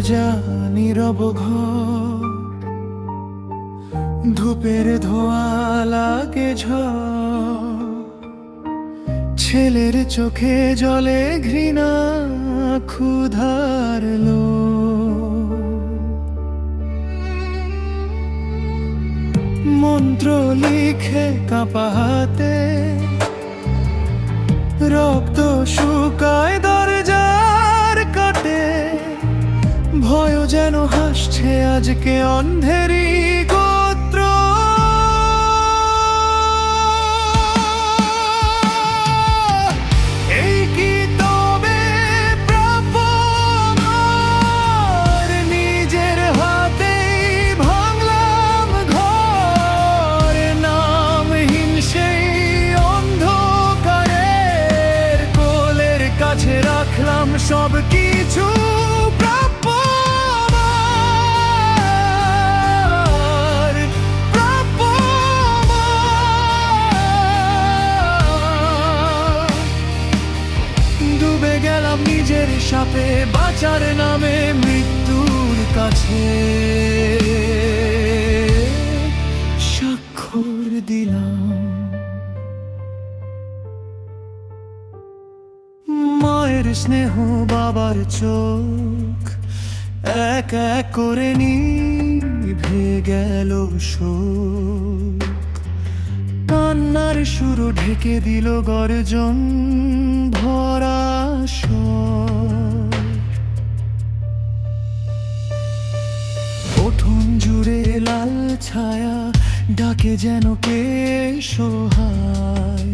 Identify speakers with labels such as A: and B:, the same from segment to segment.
A: দরজা নীরব ঘর, ধূপের ধোঁয়া লাগে ঝড়, ছেলের চোখে জলে ঘৃণা ক্ষুধার লোভ। মন্ত্র লিখে কাঁপা হাতে রক্ত শুকায় দরজার কাটে, ভয় যেন হাসছে আজকে অন্ধেরই গোত্র। এই কি তবে প্রাপ্য আমার? নিজের হাতেই ভাঙলাম ঘর, নামহীন সেই অন্ধকারের কোলের কাছে রাখলাম সব কিছু। ডুবে গেলাম নিজের সাপে, বাঁচার নামে মৃত্যুর কাছে স্বাক্ষর দিলাম। মায়ের স্নেহ, বাবার চোখ এক এক করে নিভে গেল শোক। কান্নার সুর ঢেকে দিল গর্জন ভরা স্বর। উঠোন জুড়ে লাল ছায়া ডাকে যেন কে সহায়।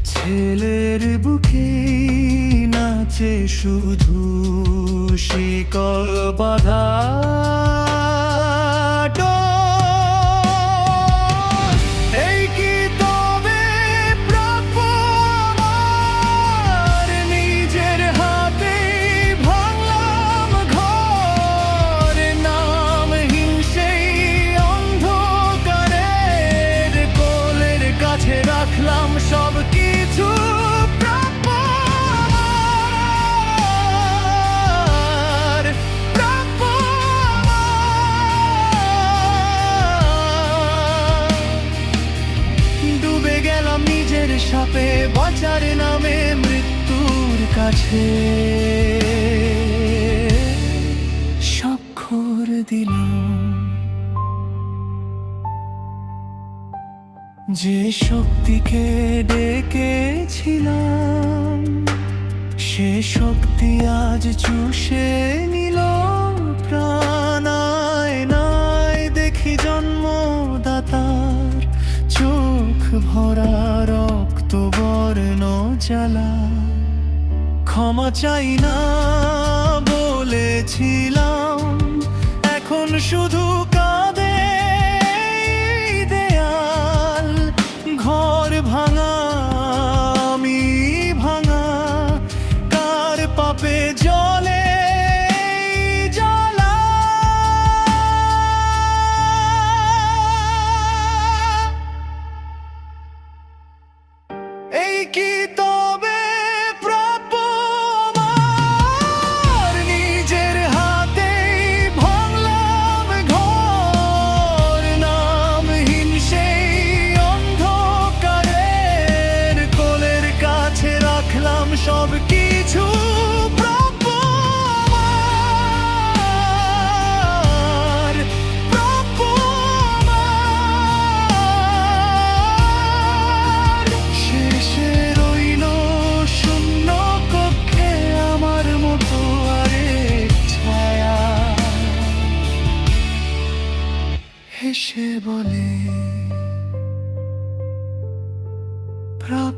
A: ছেলের বুকে নাচে শুধু শিকল বাঁধা ডোর। এই কি তবে প্রাপ্য আমার? নিজের হাতেই ভাঙলাম ঘর, নামহীন সেই অন্ধকারের কোলের কাছে রাখলাম সব কিছু। ডুবে গেলাম নিজের সাপে, বাঁচার নামে মৃত্যুর কাছে স্বাক্ষর দিলাম। যে শক্তিকে ডেকেছিলাম সে শক্তি আজ চুষে নিল প্রাণ। আয়নায় দেখি জন্মদাতার চোখ ভরা রক্ত বর্ণ জ্বালা। ক্ষমা চাই না বলেছিলাম, এখন শুধু কাঁদে দেয়াল। ঘর ভাঙা আমি ভাঙা, কার পাপে জলে জ্বালা। এই কি তবে প্রাপ্য আমার? নিজের হাতেই ভাঙলাম ঘর, নামহীন সেই অন্ধকারের কোলের কাছে রাখলাম সব কিছু। হেসে বলে প্রাপ্য